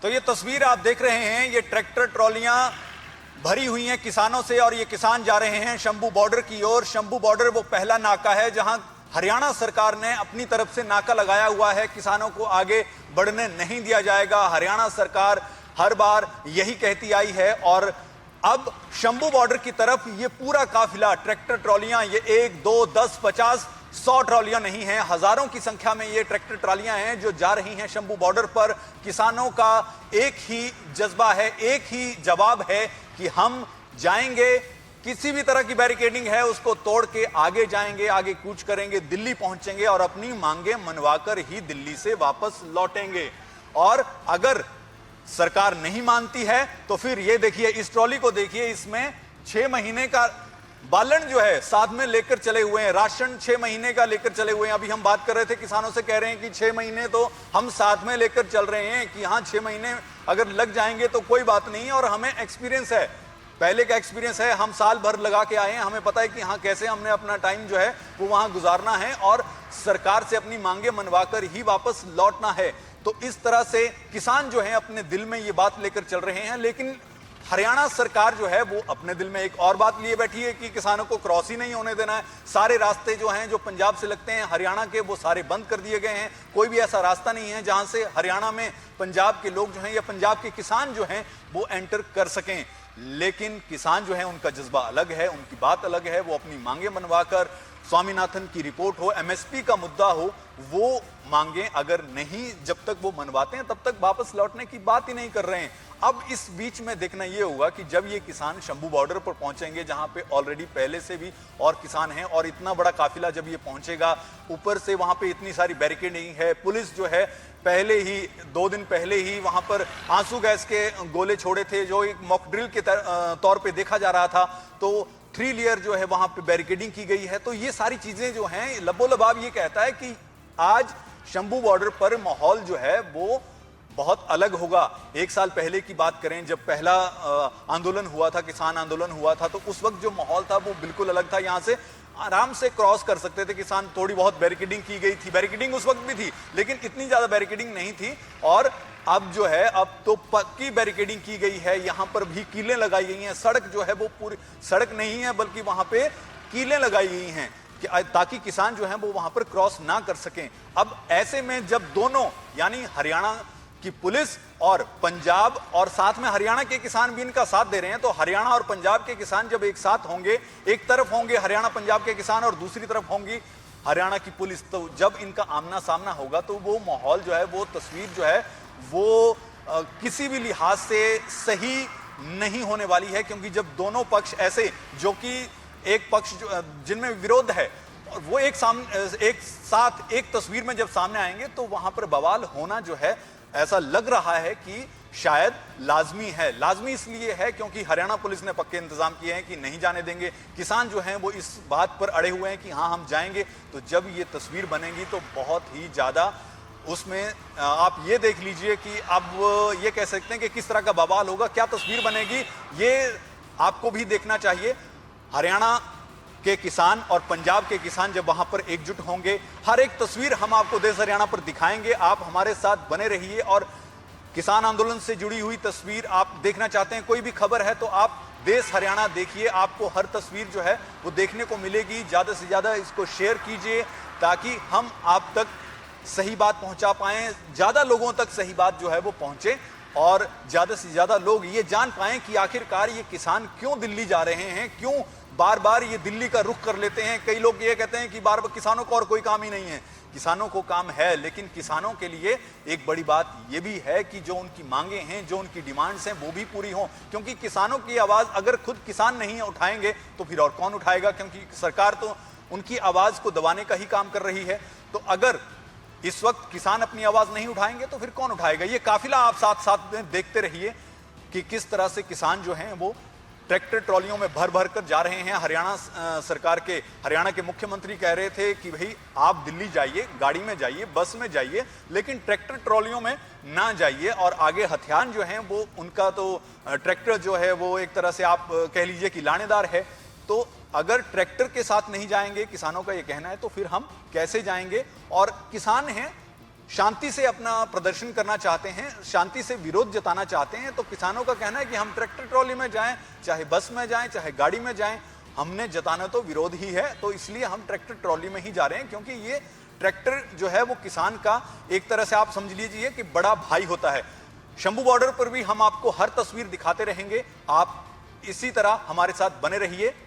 तो ये तस्वीर आप देख रहे हैं, ये ट्रैक्टर ट्रॉलियां भरी हुई हैं किसानों से और ये किसान जा रहे हैं शंभू बॉर्डर की ओर। शंभू बॉर्डर वो पहला नाका है जहां हरियाणा सरकार ने अपनी तरफ से नाका लगाया हुआ है। किसानों को आगे बढ़ने नहीं दिया जाएगा, हरियाणा सरकार हर बार यही कहती आई है। और अब शंभू बॉर्डर की तरफ ये पूरा काफिला ट्रैक्टर ट्रॉलियां, ये 1, 2, 10, 50, 100 ट्रॉलियां नहीं हैं, हजारों की संख्या में ये ट्रैक्टर ट्रॉलियां हैं जो जा रही हैं शंभू बॉर्डर पर। किसानों का एक ही जज्बा है, एक ही जवाब है कि हम जाएंगे, किसी भी तरह की बैरिकेडिंग है उसको तोड़ के आगे जाएंगे, आगे कूच करेंगे, दिल्ली पहुंचेंगे और अपनी मांगे मनवाकर ही दिल्ली से वापस लौटेंगे। और अगर सरकार नहीं मानती है तो फिर ये देखिए, इस ट्रॉली को देखिए, इसमें 6 महीने का बालन जो है साथ में लेकर चले हुए हैं, राशन 6 महीने का लेकर चले हुए हैं। अभी हम बात कर रहे थे किसानों से, कह रहे हैं कि 6 महीने तो हम साथ में लेकर चल रहे हैं कि हाँ 6 महीने अगर लग जाएंगे तो कोई बात नहीं, और हमें एक्सपीरियंस है, पहले का एक्सपीरियंस है, हम साल भर लगा के आए हैं, हमें पता है कि हाँ कैसे हमने अपना टाइम जो है वो वहां गुजारना है और सरकार से अपनी मांगे मनवाकर ही वापस लौटना है। तो इस तरह से किसान जो है अपने दिल में ये बात लेकर चल रहे हैं। लेकिन हरियाणा सरकार जो है वो अपने दिल में एक और बात लिए बैठी है कि किसानों को क्रॉस ही नहीं होने देना है। सारे रास्ते जो हैं जो पंजाब से लगते हैं हरियाणा के, वो सारे बंद कर दिए गए हैं। कोई भी ऐसा रास्ता नहीं है जहां से हरियाणा में पंजाब के लोग जो हैं या पंजाब के किसान जो हैं वो एंटर कर सकें। लेकिन किसान जो है उनका जज्बा अलग है, उनकी बात अलग है। वो अपनी मांगे मनवाकर, स्वामीनाथन की रिपोर्ट हो, एमएसपी का मुद्दा हो, वो मांगे अगर नहीं जब तक वो मनवाते हैं तब तक वापस लौटने की बात ही नहीं कर रहे हैं। अब इस बीच में देखना ये होगा कि जब ये किसान शंभू बॉर्डर पर पहुंचेंगे जहां पे ऑलरेडी पहले से भी और किसान हैं, और इतना बड़ा काफिला जब ये पहुंचेगा, ऊपर से वहां पे इतनी सारी बैरिकेडिंग है, पुलिस जो है पहले ही 2 दिन पहले ही वहां पर आंसू गैस के गोले छोड़े थे जो एक मॉक ड्रिल के तौर पे देखा जा रहा था। तो 3 लेयर जो है वहां पे बैरिकेडिंग की गई है। तो ये सारी चीजें जो हैं, लबोलबाब ये कहता है कि आज शंभू बॉर्डर पर माहौल जो है वो बहुत अलग होगा। 1 साल पहले की बात करें, जब पहला आंदोलन हुआ था, किसान आंदोलन हुआ था, तो उस वक्त जो माहौल था वो बिल्कुल अलग था। यहां से आराम से क्रॉस कर सकते थे किसान, थोड़ी बहुत बैरिकेडिंग की गई थी, बैरिकेडिंग उस वक्त भी थी लेकिन इतनी ज्यादा बैरिकेडिंग नहीं थी। और अब जो है अब तो पक्की बैरिकेडिंग की गई है, यहां पर भी कीलें लगाई गई हैं। सड़क जो है वो पूरी सड़क नहीं है बल्कि वहां पे कीलें लगाई गई हैं ताकि किसान जो है वो वहां पर क्रॉस ना कर सकें। अब ऐसे में जब दोनों, यानी हरियाणा की पुलिस और पंजाब और साथ में हरियाणा के किसान भी इनका साथ दे रहे हैं, तो हरियाणा और पंजाब के किसान जब एक साथ होंगे, एक तरफ होंगे हरियाणा पंजाब के किसान और दूसरी तरफ होंगी हरियाणा की पुलिस, तो जब इनका आमना सामना होगा तो वो माहौल जो है, वो तस्वीर जो है वो किसी भी लिहाज से सही नहीं होने वाली है। क्योंकि जब दोनों पक्ष ऐसे, जो कि एक पक्ष जिनमें विरोध है, वो एक साथ एक तस्वीर में जब सामने आएंगे तो वहां पर बवाल होना जो है, ऐसा लग रहा है कि शायद लाजमी है। लाजमी इसलिए है क्योंकि हरियाणा पुलिस ने पक्के इंतजाम किए हैं कि नहीं जाने देंगे। किसान जो हैं वो इस बात पर अड़े हुए हैं कि हाँ हम जाएंगे। तो जब ये तस्वीर बनेगी तो बहुत ही ज्यादा उसमें आप ये देख लीजिए कि अब ये कह सकते हैं कि किस तरह का बवाल होगा, क्या तस्वीर बनेगी, ये आपको भी देखना चाहिए। हरियाणा के किसान और पंजाब के किसान जब वहां पर एकजुट होंगे, हर एक तस्वीर हम आपको देश हरियाणा पर दिखाएंगे। आप हमारे साथ बने रहिए और किसान आंदोलन से जुड़ी हुई तस्वीर आप देखना चाहते हैं, कोई भी खबर है तो आप देश हरियाणा देखिए, आपको हर तस्वीर जो है वो देखने को मिलेगी। ज्यादा से ज्यादा इसको शेयर कीजिए ताकि हम आप तक सही बात पहुंचा पाएं, ज्यादा लोगों तक सही बात जो है वो पहुंचे और ज्यादा से ज्यादा लोग ये जान पाएं कि आखिरकार ये किसान क्यों दिल्ली जा रहे हैं, क्यों बार बार ये दिल्ली का रुख कर लेते हैं। कई लोग ये कहते हैं कि बार बार किसानों को और कोई काम ही नहीं है। किसानों को काम है, लेकिन किसानों के लिए एक बड़ी बात ये भी है कि जो उनकी मांगे हैं, जो उनकी डिमांड्स हैं, वो भी पूरी हों। क्योंकि किसानों की आवाज अगर खुद किसान नहीं उठाएंगे तो फिर और कौन उठाएगा, क्योंकि सरकार तो उनकी आवाज को दबाने का ही काम कर रही है। तो अगर इस वक्त किसान अपनी आवाज नहीं उठाएंगे तो फिर कौन उठाएगा। ये काफिला आप साथ साथ में देखते रहिए कि किस तरह से किसान जो हैं वो ट्रैक्टर ट्रॉलियों में भर भर कर जा रहे हैं। हरियाणा सरकार के, हरियाणा के मुख्यमंत्री कह रहे थे कि भाई आप दिल्ली जाइए, गाड़ी में जाइए, बस में जाइए, लेकिन ट्रैक्टर ट्रॉलियों में ना जाइए। और आगे हथियार जो हैं वो उनका तो ट्रैक्टर जो है वो एक तरह से आप कह लीजिए कि लानेदार है। तो अगर ट्रैक्टर के साथ नहीं जाएंगे, किसानों का ये कहना है, तो फिर हम कैसे जाएंगे। और किसान हैं शांति से अपना प्रदर्शन करना चाहते हैं, शांति से विरोध जताना चाहते हैं, तो किसानों का कहना है कि हम ट्रैक्टर ट्रॉली में जाएं, चाहे बस में जाएं, चाहे गाड़ी में जाएं, हमने जताना तो विरोध ही है, तो इसलिए हम ट्रैक्टर ट्रॉली में ही जा रहे हैं, क्योंकि ये ट्रैक्टर जो है वो किसान का एक तरह से आप समझ लीजिए कि बड़ा भाई होता है। शंभू बॉर्डर पर भी हम आपको हर तस्वीर दिखाते रहेंगे, आप इसी तरह हमारे साथ बने रहिए।